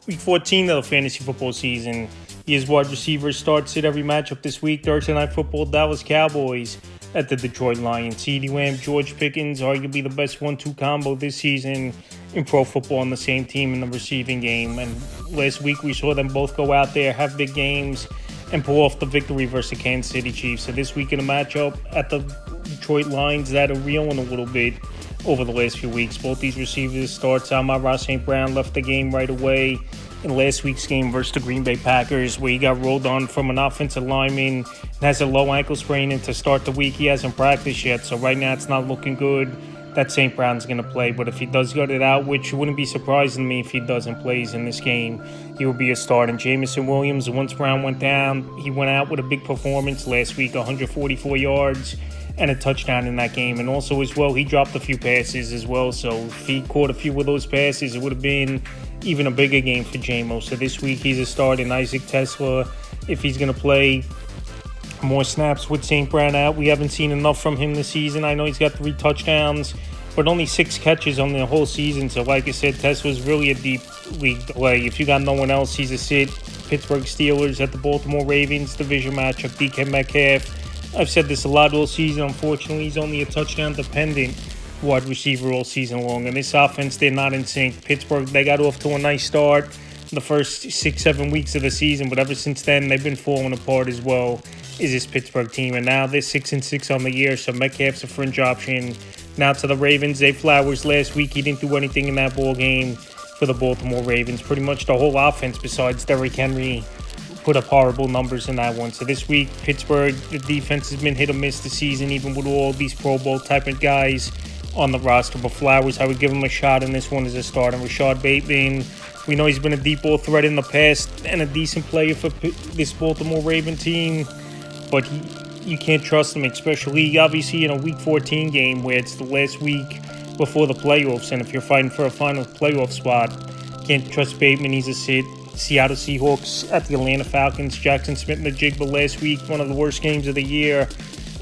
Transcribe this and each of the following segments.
Week 14 of the fantasy football season. His wide receivers starts at every matchup this week. Thursday Night Football, Dallas Cowboys at the Detroit Lions. CeeDee Lamb, George Pickens, arguably the best 1-2 combo this season in pro football on the same team in the receiving game. And last week we saw them both go out there, have big games, and pull off the victory versus the Kansas City Chiefs. So this week in a matchup at the Detroit Lions that are reeling a little bit over the last few weeks. Both these receivers start. Amon-Ra St. Brown left the game right away in last week's game versus the Green Bay Packers, where he got rolled on from an offensive lineman and has a low ankle sprain. And to start the week, he hasn't practiced yet. So right now it's not looking good that St. Brown's going to play. But if he does get it out, which wouldn't be surprising to me if he doesn't play in this game, he will be a start. And Jameson Williams, once Brown went down, he went out with a big performance last week, 144 yards and a touchdown in that game. And also as well, he dropped a few passes as well. So if he caught a few of those passes, it would have been even a bigger game for JMO. So this week he's a start. And Isaac Tesla, if he's going to play more snaps with St. Brown out, we haven't seen enough from him this season. I know he's got 3 touchdowns, but only 6 catches on the whole season. So like I said, Tesla's really a deep league play. If you got no one else, he's a sit. Pittsburgh Steelers at the Baltimore Ravens division matchup. DK Metcalf, I've said this a lot all season. Unfortunately, he's only a touchdown-dependent wide receiver all season long. And this offense, they're not in sync. Pittsburgh, they got off to a nice start the first 6-7 weeks of the season, but ever since then, they've been falling apart as well, is this Pittsburgh team. And now they're 6-6 on the year, so Metcalf's a fringe option. Now to the Ravens, Zay Flowers last week, he didn't do anything in that ball game for the Baltimore Ravens. Pretty much the whole offense besides Derrick Henry put up horrible numbers in that one. So this week, Pittsburgh, the defense has been hit or miss this season, even with all these Pro Bowl type of guys on the roster. But Flowers, I would give him a shot in this one as a start. And Rashad Bateman, we know he's been a deep ball threat in the past and a decent player for this Baltimore Raven team, but you can't trust him, especially obviously in a Week 14 game where it's the last week before the playoffs. And if you're fighting for a final playoff spot, can't trust Bateman. He's a sit. Seattle Seahawks at the Atlanta Falcons. Jackson Smith in the jig, but last week, one of the worst games of the year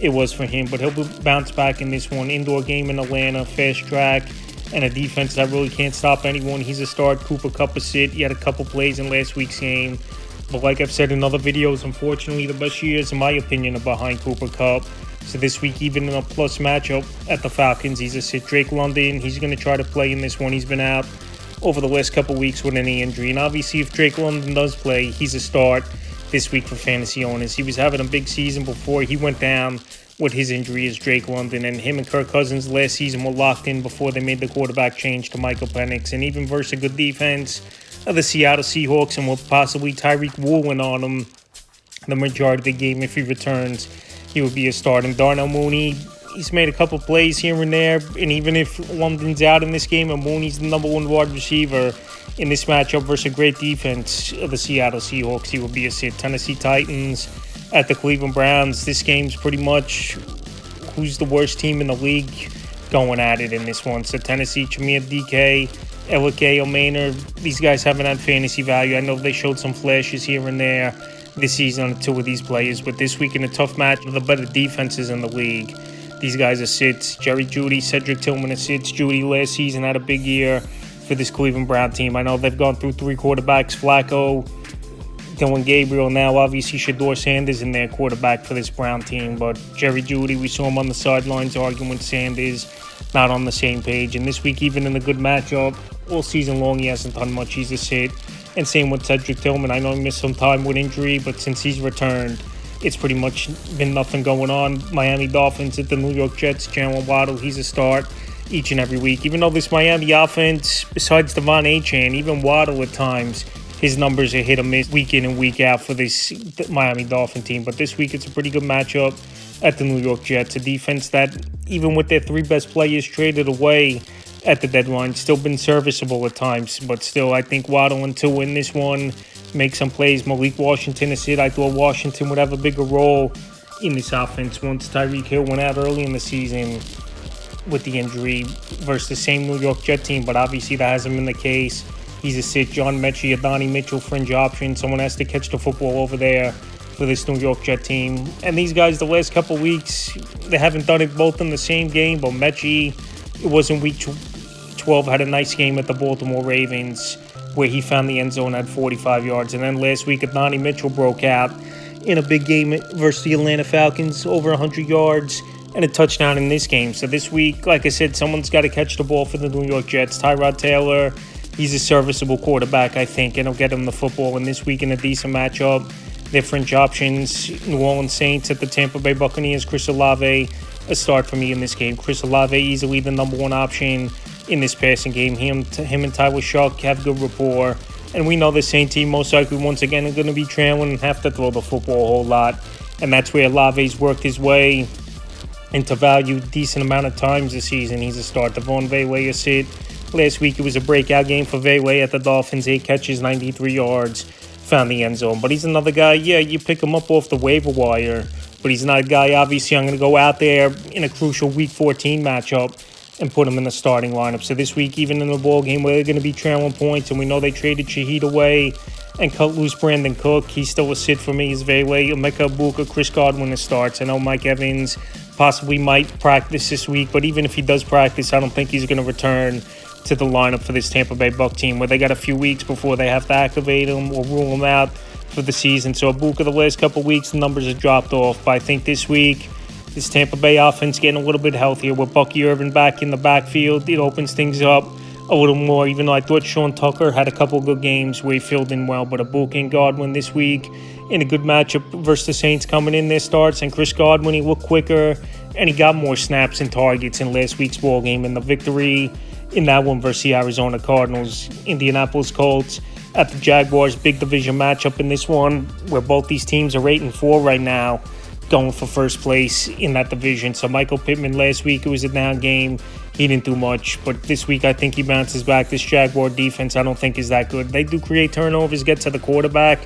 it was for him. But he'll bounce back in this one. Indoor game in Atlanta, fast track, and a defense that really can't stop anyone. He's a start. Cooper Kupp a sit. He had a couple plays in last week's game. But like I've said in other videos, unfortunately, the best years, in my opinion, are behind Cooper Kupp. So this week, even in a plus matchup at the Falcons, he's a sit. Drake London, he's going to try to play in this one. He's been out over the last couple weeks with any injury. And obviously, if Drake London does play, he's a start this week for fantasy owners. He was having a big season before he went down with his injury as Drake London. And him and Kirk Cousins last season were locked in before they made the quarterback change to Michael Penix. And even versus a good defense of the Seattle Seahawks and with possibly Tyreek Woolen on him the majority of the game, if he returns, he would be a start. And Darnell Mooney, he's made a couple plays here and there, and even if London's out in this game and Mooney's the number 1 wide receiver in this matchup versus a great defense of the Seattle Seahawks, he will be a sit. Tennessee Titans at the Cleveland Browns. This game's pretty much who's the worst team in the league going at it in this one. So Tennessee, Jameer DK, Elike Maynard, these guys haven't had fantasy value. I know they showed some flashes here and there this season on 2 of these players, but this week in a tough match with the better defenses in the league, these guys are sits. Jerry Jeudy, Cedric Tillman are sits. Jeudy last season had a big year for this Cleveland Brown team. I know they've gone through 3 quarterbacks, Flacco, Dylan Gabriel, now obviously Shedeur Sanders in their quarterback for this Brown team. But Jerry Jeudy, we saw him on the sidelines arguing with Sanders, not on the same page. And this week, even in a good matchup, all season long, he hasn't done much. He's a sit. And same with Cedric Tillman. I know he missed some time with injury, but since he's returned, it's pretty much been nothing going on. Miami Dolphins at the New York Jets. Jalen Waddle, he's a start each and every week. Even though this Miami offense, besides Devon Achane, even Waddle at times, his numbers are hit or miss week in and week out for this Miami Dolphin team. But this week, it's a pretty good matchup at the New York Jets. A defense that, even with their 3 best players traded away at the deadline, still been serviceable at times. But still, I think Waddle and Tua in this one make some plays. Malik Washington is it. I thought Washington would have a bigger role in this offense once Tyreek Hill went out early in the season with the injury versus the same New York Jet team, but obviously that hasn't been the case. He's a sit. John Mechie, Adonai Mitchell, fringe option. Someone has to catch the football over there for this New York Jet team. And these guys, the last couple weeks, they haven't done it both in the same game, but Mechie, it was in week 12, had a nice game at the Baltimore Ravens. where he found the end zone at 45 yards. And then last week, Adonai Mitchell broke out in a big game versus the Atlanta Falcons, over 100 yards and a touchdown in this game. So this week, like I said, someone's got to catch the ball for the New York Jets. Tyrod Taylor, he's a serviceable quarterback, I think, and he'll get him the football. And this week in a decent matchup, their fringe options, New Orleans Saints at the Tampa Bay Buccaneers. Chris Olave, a start for me in this game. Chris Olave, easily the number one option in this passing game. Him and Tyler Shuck have good rapport. And we know the Saints team most likely once again are going to be trailing and have to throw the football a whole lot. And that's where Olave's worked his way into value decent amount of times this season. He's a start. Devon Veyway a sit. Last week it was a breakout game for Veyway at the Dolphins. 8 catches, 93 yards, found the end zone. But he's another guy, you pick him up off the waiver wire. But he's not a guy, obviously, I'm going to go out there in a crucial Week 14 matchup and put him in the starting lineup. So this week, even in the ball game where they're going to be trailing points, and we know they traded Shaheed away and cut loose Brandon Cook, he's still a sit for me. Is Veyway, Emeka Egbuka, Chris Godwin that starts. I know Mike Evans possibly might practice this week, but even if he does practice, I don't think he's going to return to the lineup for this Tampa Bay Buc team, where they got a few weeks before they have to activate him or rule him out for the season. So Egbuka, the last couple of weeks, the numbers have dropped off. But I think this week, this Tampa Bay offense getting a little bit healthier with Bucky Irvin back in the backfield. It opens things up a little more, even though I thought Sean Tucker had a couple of good games where he filled in well. But Egbuka and Godwin this week in a good matchup versus the Saints coming in their starts. And Chris Godwin, he looked quicker and he got more snaps and targets in last week's ball game. And the victory in that one versus the Arizona Cardinals, Indianapolis Colts at the Jaguars, big division matchup in this one where both these teams are 8-4 right now, going for first place in that division. So Michael Pittman last week, it was a down game. He didn't do much, but this week I think he bounces back. This Jaguar defense I don't think is that good. They do create turnovers, get to the quarterback,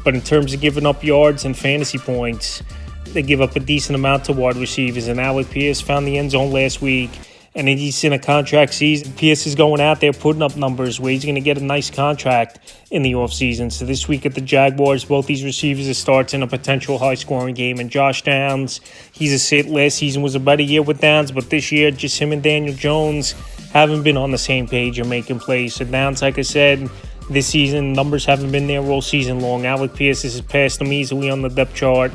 but in terms of giving up yards and fantasy points, they give up a decent amount to wide receivers. And Alec Pierce found the end zone last week, and he's in a contract season. Pierce is going out there putting up numbers where he's going to get a nice contract in the offseason. So this week at the Jaguars, both these receivers are starts in a potential high-scoring game. And Josh Downs, he's a sit. Last season was a better year with Downs, but this year just him and Daniel Jones haven't been on the same page and making plays. So Downs, like I said, this season, numbers haven't been there all season long. Alec Pierce has passed him easily on the depth chart.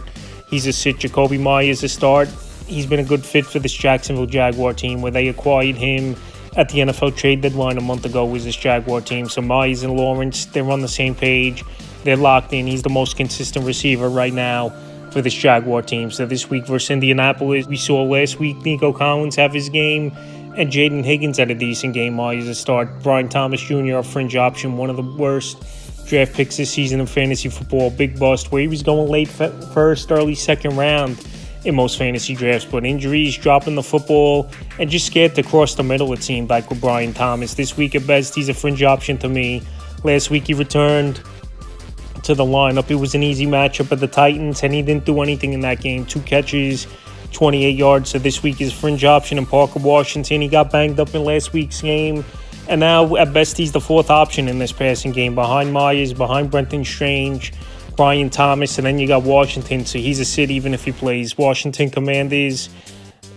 He's a sit. Jacoby Myers a start. He's been a good fit for this Jacksonville Jaguar team where they acquired him at the NFL trade deadline a month ago with this Jaguar team. So Myers and Lawrence, they're on the same page. They're locked in. He's the most consistent receiver right now for this Jaguar team. So this week versus Indianapolis, we saw last week Nico Collins have his game and Jaden Higgins had a decent game. Myers a start. Brian Thomas Jr., a fringe option, one of the worst draft picks this season in fantasy football. Big bust where he was going late first, early second round in most fantasy drafts, but injuries, dropping the football, and just scared to cross the middle, it seemed like, with Brian Thomas. This week at best, he's a fringe option to me. Last week he returned to the lineup. It was an easy matchup at the Titans, and he didn't do anything in that game. 2 catches, 28 yards. So this week is fringe option in Parker Washington. He got banged up in last week's game, and now at best he's the 4th option in this passing game, behind Myers, behind Brenton Strange, Brian Thomas, and then you got Washington, so he's a sit even if he plays. Washington Commanders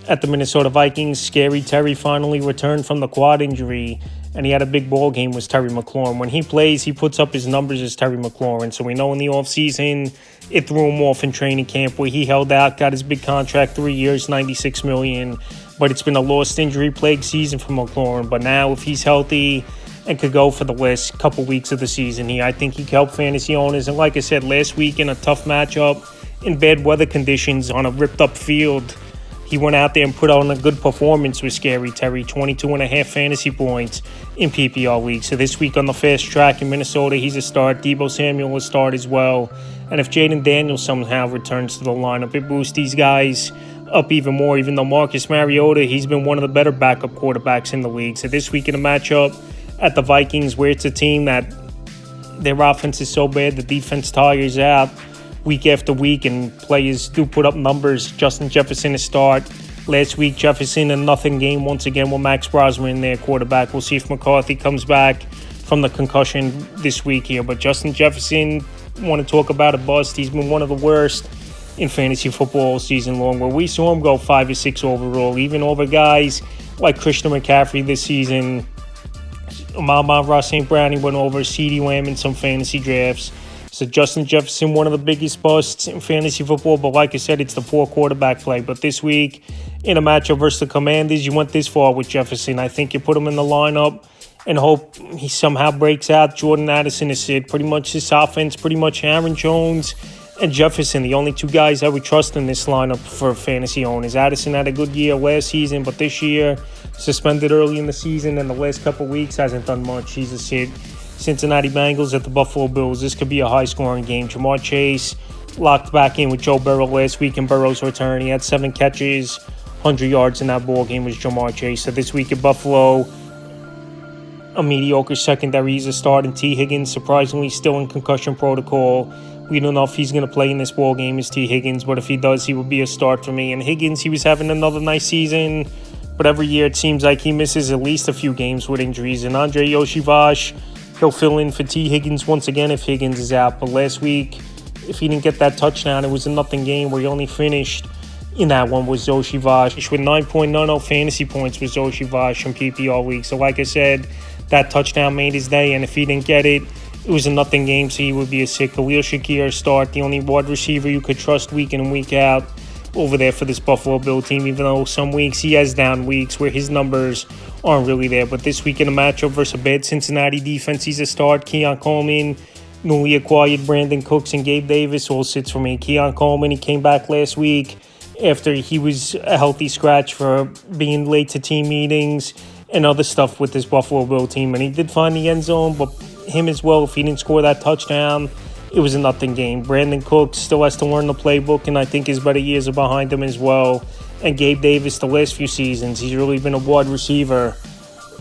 at the Minnesota Vikings. Scary Terry finally returned from the quad injury, and he had a big ball game with Terry McLaurin. When he plays, he puts up his numbers as Terry McLaurin, so we know in the offseason it threw him off in training camp where he held out, got his big contract, 3 years, $96 million, but it's been a lost injury-plagued season for McLaurin. But now if he's healthy and could go for the last couple weeks of the season, I think he could help fantasy owners. And like I said, last week in a tough matchup, in bad weather conditions, on a ripped-up field, he went out there and put on a good performance with Scary Terry, 22.5 fantasy points in PPR league. So this week on the fast track in Minnesota, he's a start. Deebo Samuel will start as well. And if Jaden Daniels somehow returns to the lineup, it boosts these guys up even more, even though Marcus Mariota, he's been one of the better backup quarterbacks in the league. So this week in a matchup at the Vikings, where it's a team that their offense is so bad, the defense tires out week after week, and players do put up numbers. Justin Jefferson a start. Last week, Jefferson a nothing game once again with Max Brosman, their quarterback. We'll see if McCarthy comes back from the concussion this week here. But Justin Jefferson, want to talk about a bust. He's been one of the worst in fantasy football all season long, where we saw him go 5 or 6 overall, even over guys like Christian McCaffrey this season. Ross St. Brown, he went over CeeDee Lamb in some fantasy drafts. So Justin Jefferson, one of the biggest busts in fantasy football. But like I said, it's the poor quarterback play. But this week, in a matchup versus the Commanders, you went this far with Jefferson. I think you put him in the lineup and hope he somehow breaks out. Jordan Addison is it. Pretty much this offense, pretty much Aaron Jones and Jefferson, the only two guys I would trust in this lineup for fantasy owners. Addison had a good year last season, but this year, suspended early in the season and the last couple weeks, hasn't done much. He's a sit. Cincinnati Bengals at the Buffalo Bills. This could be a high-scoring game. Jamar Chase locked back in with Joe Burrow last week in Burrow's return. He had 7 catches, 100 yards in that ball game was Jamar Chase. So this week at Buffalo, a mediocre secondary is a start, and T. Higgins surprisingly still in concussion protocol. We don't know if he's going to play in this ball game as T. Higgins, but if he does, he will be a start for me. And Higgins, he was having another nice season, but every year it seems like he misses at least a few games with injuries. And Andre Yoshivas, he'll fill in for T. Higgins once again if Higgins is out. But last week, if he didn't get that touchdown, it was a nothing game where he only finished in that one was Yoshivas with 9.90 fantasy points with Yoshivas from PPR week. So like I said, that touchdown made his day, and if he didn't get it, it was a nothing game, so he would be a sick. Khalil Shakir start, the only wide receiver you could trust week in and week out over there for this Buffalo Bill team, even though some weeks he has down weeks where his numbers aren't really there. But this week in a matchup versus a bad Cincinnati defense, he's a start. Keon Coleman, newly acquired Brandon Cooks, and Gabe Davis all sits for me. Keon Coleman, he came back last week after he was a healthy scratch for being late to team meetings and other stuff with this Buffalo Bill team, and he did find the end zone, but him as well, if he didn't score that touchdown, it was a nothing game. Brandon Cooks still has to learn the playbook, and I think his better years are behind him as well. And Gabe Davis, the last few seasons, he's really been a wide receiver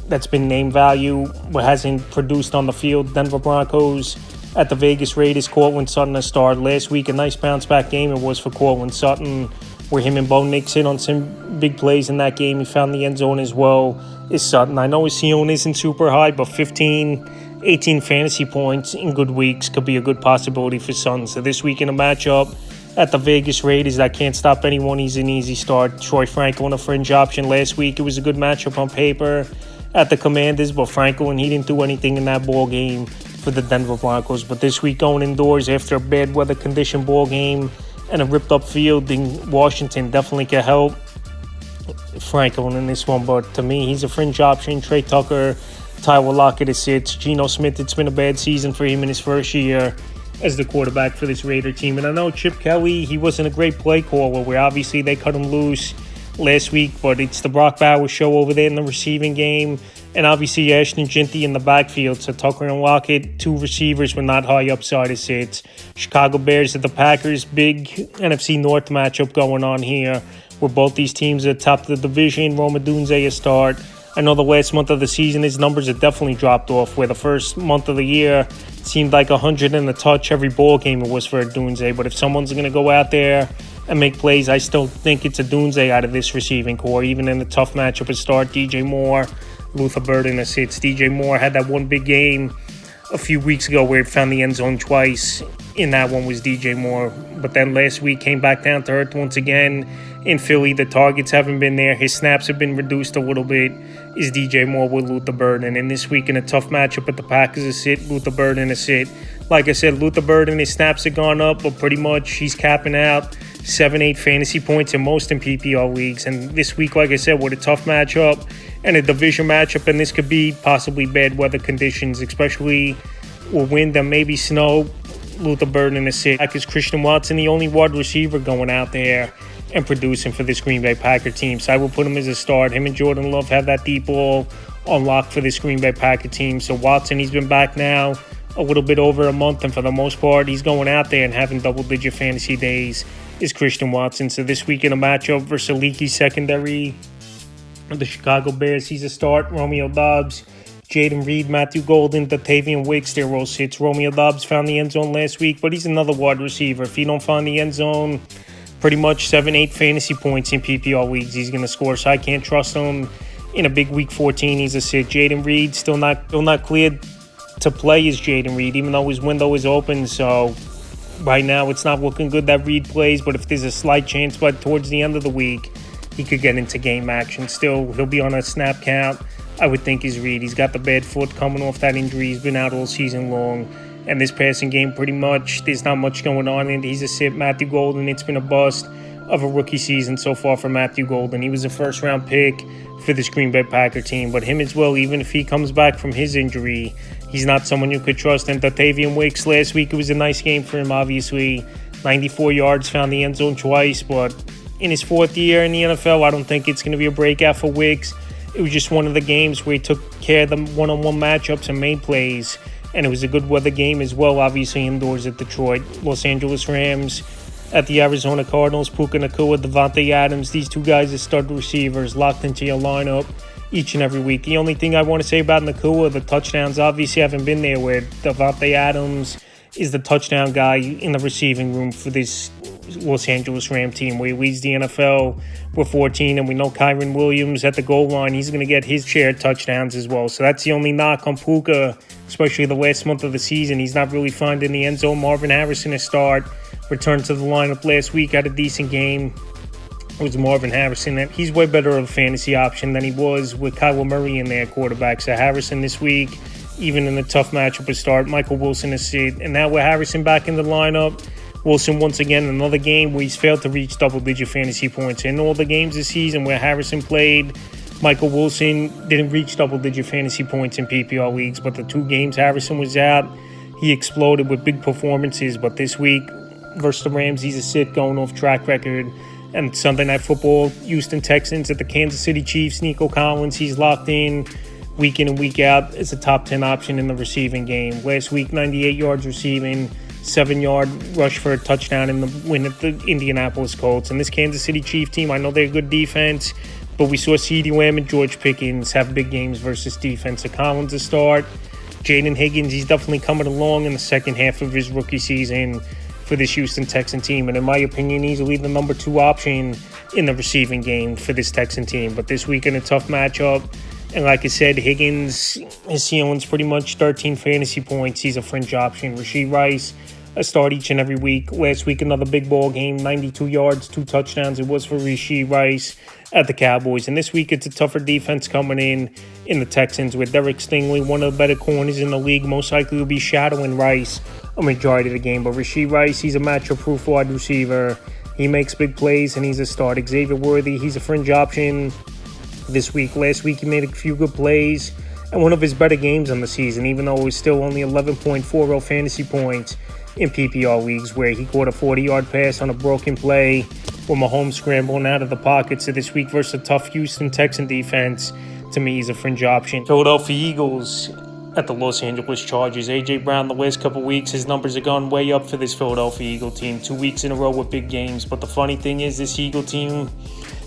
that's been name value, but hasn't produced on the field. Denver Broncos at the Vegas Raiders, Cortland Sutton a start. Last week, a nice bounce-back game it was for Cortland Sutton, where him and Bo Nix hit on some big plays in that game. He found the end zone as well as Sutton. I know his ceiling isn't super high, but 18 fantasy points in good weeks could be a good possibility for Sutton. So this week in a matchup at the Vegas Raiders, I can't stop anyone. He's an easy start. Troy Franklin, a fringe option last week. It was a good matchup on paper at the Commanders, but Franklin, he didn't do anything in that ball game for the Denver Broncos. But this week going indoors after a bad weather condition ball game and a ripped-up field in Washington definitely can help Franklin in this one. But to me, he's a fringe option. Trey Tucker, Tyler Lockett is sits. Geno Smith, it's been a bad season for him in his first year as the quarterback for this Raider team. And I know Chip Kelly, he wasn't a great play caller, where obviously they cut him loose last week, but it's the Brock Bowers show over there in the receiving game. And obviously Ashton Jinty in the backfield. So Tucker and Lockett, 2 receivers with not high upside as sits. Chicago Bears at the Packers, big NFC North matchup going on here, where both these teams are at the top of the division. Rome Odunze a start. I know the last month of the season, his numbers have definitely dropped off, where the first month of the year seemed like 100 and a touch every ball game it was for Odunze. But if someone's going to go out there and make plays, I still think it's Odunze out of this receiving core, even in the tough matchup at start. DJ Moore, Luther Burden as sits. DJ Moore had that one big game a few weeks ago where he found the end zone twice. In that one was DJ Moore. But then last week came back down to earth once again in Philly. The targets haven't been there. His snaps have been reduced a little bit. Is DJ Moore with Luther Burden. And this week in a tough matchup at the Packers a sit, Luther Burden a sit. Like I said, Luther Burden, his snaps have gone up, but pretty much he's capping out 7-8 fantasy points in most in PPR leagues. And this week, like I said, with a tough matchup and a division matchup, and this could be possibly bad weather conditions, especially with wind and maybe snow, Luther Burden is sit. Like is Christian Watson, the only wide receiver going out there and producing for this Green Bay Packer team. So I will put him as a start. Him and Jordan Love have that deep ball on lock for this Green Bay Packer team. So Watson, he's been back now a little bit over a month, and for the most part, he's going out there and having double-digit fantasy days is Christian Watson. So this week in a matchup versus a leaky secondary, the Chicago Bears, he's a start. Romeo Doubs, Jaden Reed, Matthew Golden, Datavian Wicks, their roll sits. Romeo Doubs found the end zone last week, but he's another wide receiver. If he don't find the end zone, pretty much 7-8 fantasy points in PPR leagues he's going to score, so I can't trust him in a big week 14. He's a sit. Jaden Reed still not cleared to play as Jaden Reed, even though his window is open. So right now it's not looking good that Reed plays, but if there's a slight chance by towards the end of the week he could get into game action. Still, he'll be on a snap count I would think, is Reed. He's got the bad foot coming off that injury. He's been out all season long. And this passing game, pretty much, there's not much going on in it. He's a sit. Matthew Golden, it's been a bust of a rookie season so far for Matthew Golden. He was a first-round pick for this Green Bay Packer team. But him as well, even if he comes back from his injury, he's not someone you could trust. And Dotavian Wicks, last week, it was a nice game for him, obviously. 94 yards, found the end zone twice. But in his fourth year in the NFL, I don't think it's going to be a breakout for Wicks. It was just one of the games where he took care of the one-on-one matchups and made plays. And it was a good weather game as well, obviously indoors at Detroit. Los Angeles Rams at the Arizona Cardinals. Puka Nacua, Devontae Adams. These two guys are stud receivers locked into your lineup each and every week. The only thing I want to say about Nacua, the touchdowns obviously haven't been there, where Devontae Adams is the touchdown guy in the receiving room for this Los Angeles Ram team, where he leads the NFL with 14, and we know Kyron Williams at the goal line, he's going to get his share of touchdowns as well. So that's the only knock on Puka, especially the last month of the season. He's not really finding the end zone. Marvin Harrison to start, returned to the lineup last week, had a decent game. It was Marvin Harrison. And he's way better of a fantasy option than he was with Kyler Murray in their quarterback. So Harrison this week, even in a tough matchup to start, Michael Wilson to sit. And now with Harrison back in the lineup, Wilson once again, another game where he's failed to reach double-digit fantasy points. In all the games this season where Harrison played, Michael Wilson didn't reach double-digit fantasy points in PPR leagues. But the two games Harrison was out, he exploded with big performances. But this week versus the Rams, he's a sit going off track record. And Sunday Night Football, Houston Texans at the Kansas City Chiefs. Nico Collins, he's locked in week and week out as a top 10 option in the receiving game. Last week, 98 yards receiving, 7-yard rush for a touchdown in the win at the Indianapolis Colts. And this Kansas City Chiefs team, I know they're a good defense, but we saw CeeDee Lamb and George Pickens have big games versus defense. So Collins to start. Jaden Higgins, he's definitely coming along in the second half of his rookie season for this Houston Texan team. And in my opinion, easily the number 2 option in the receiving game for this Texan team. But this week in a tough matchup, and like I said, Higgins, his ceiling's pretty much 13 fantasy points. He's a fringe option. Rashee Rice, a start each and every week. Last week, another big ball game, 92 yards, 2 touchdowns. It was for Rashee Rice at the Cowboys. And this week, it's a tougher defense coming in the Texans with Derek Stingley, one of the better corners in the league. Most likely will be shadowing Rice a majority of the game. But Rashee Rice, he's a matchup-proof wide receiver. He makes big plays, and he's a start. Xavier Worthy, he's a fringe option this week. Last week, he made a few good plays and one of his better games on the season, even though it was still only 11.40 fantasy points in PPR leagues, where he caught a 40-yard pass on a broken play with Mahomes scrambling out of the pocket. So this week versus a tough Houston Texan defense, to me, he's a fringe option. Philadelphia Eagles at the Los Angeles Chargers. A.J. Brown, the last couple weeks, his numbers have gone way up for this Philadelphia Eagle team. 2 weeks in a row with big games. But the funny thing is, this Eagle team,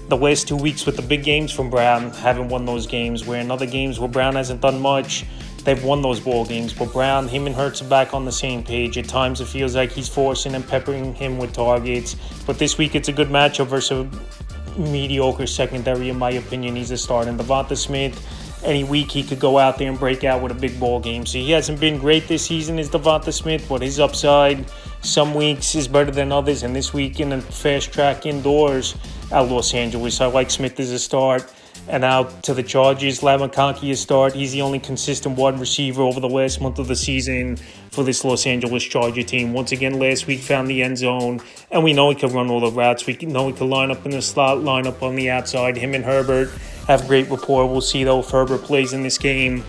the last 2 weeks with the big games from Brown, haven't won those games, where in other games where Brown hasn't done much, they've won those ball games. But Brown, him and Hurts are back on the same page. At times it feels like he's forcing and peppering him with targets. But this week it's a good matchup versus a mediocre secondary, in my opinion. He's a start. And Devonta Smith, any week he could go out there and break out with a big ball game. So he hasn't been great this season, is Devonta Smith, but his upside some weeks is better than others. And this week in a fast track indoors at Los Angeles, I like Smith as a start. And out to the Chargers, Lamonkanki a start. He's the only consistent wide receiver over the last month of the season for this Los Angeles Charger team. Once again, last week found the end zone, and we know he can run all the routes. We know he can line up in the slot, line up on the outside. Him and Herbert have great rapport. We'll see, though, if Herbert plays in this game,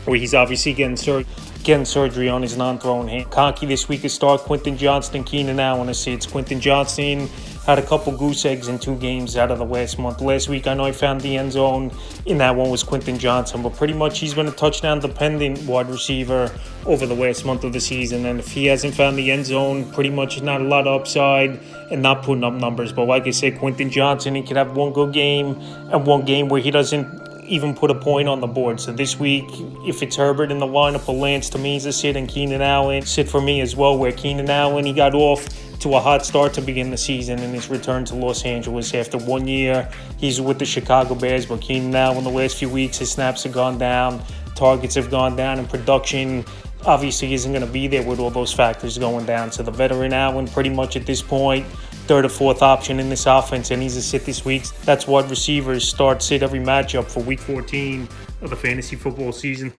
where he's obviously getting surgery on his non-throwing hand. Conky this week is start. Quentin Johnston, Keenan Allen assists. Quentin Johnston had a couple goose eggs in 2 games out of the last month. Last week, I know he found the end zone. In that one was Quentin Johnson, but pretty much he's been a touchdown-dependent wide receiver over the last month of the season. And if he hasn't found the end zone, pretty much not a lot of upside and not putting up numbers. But like I said, Quentin Johnson, he could have one good game and one game where he doesn't even put a point on the board. So this week, if it's Herbert in the lineup or Lance, to me, he's a sit, and Keenan Allen sit for me as well, where Keenan Allen, he got off to a hot start to begin the season in his return to Los Angeles. After 1 year, he's with the Chicago Bears, but Keenan Allen, the last few weeks, his snaps have gone down, targets have gone down, and production obviously isn't going to be there with all those factors going down. So the veteran Allen, pretty much at this point, third or fourth option in this offense, and he's a sit this week. That's wide receivers start sit every matchup for week 14 of the fantasy football season.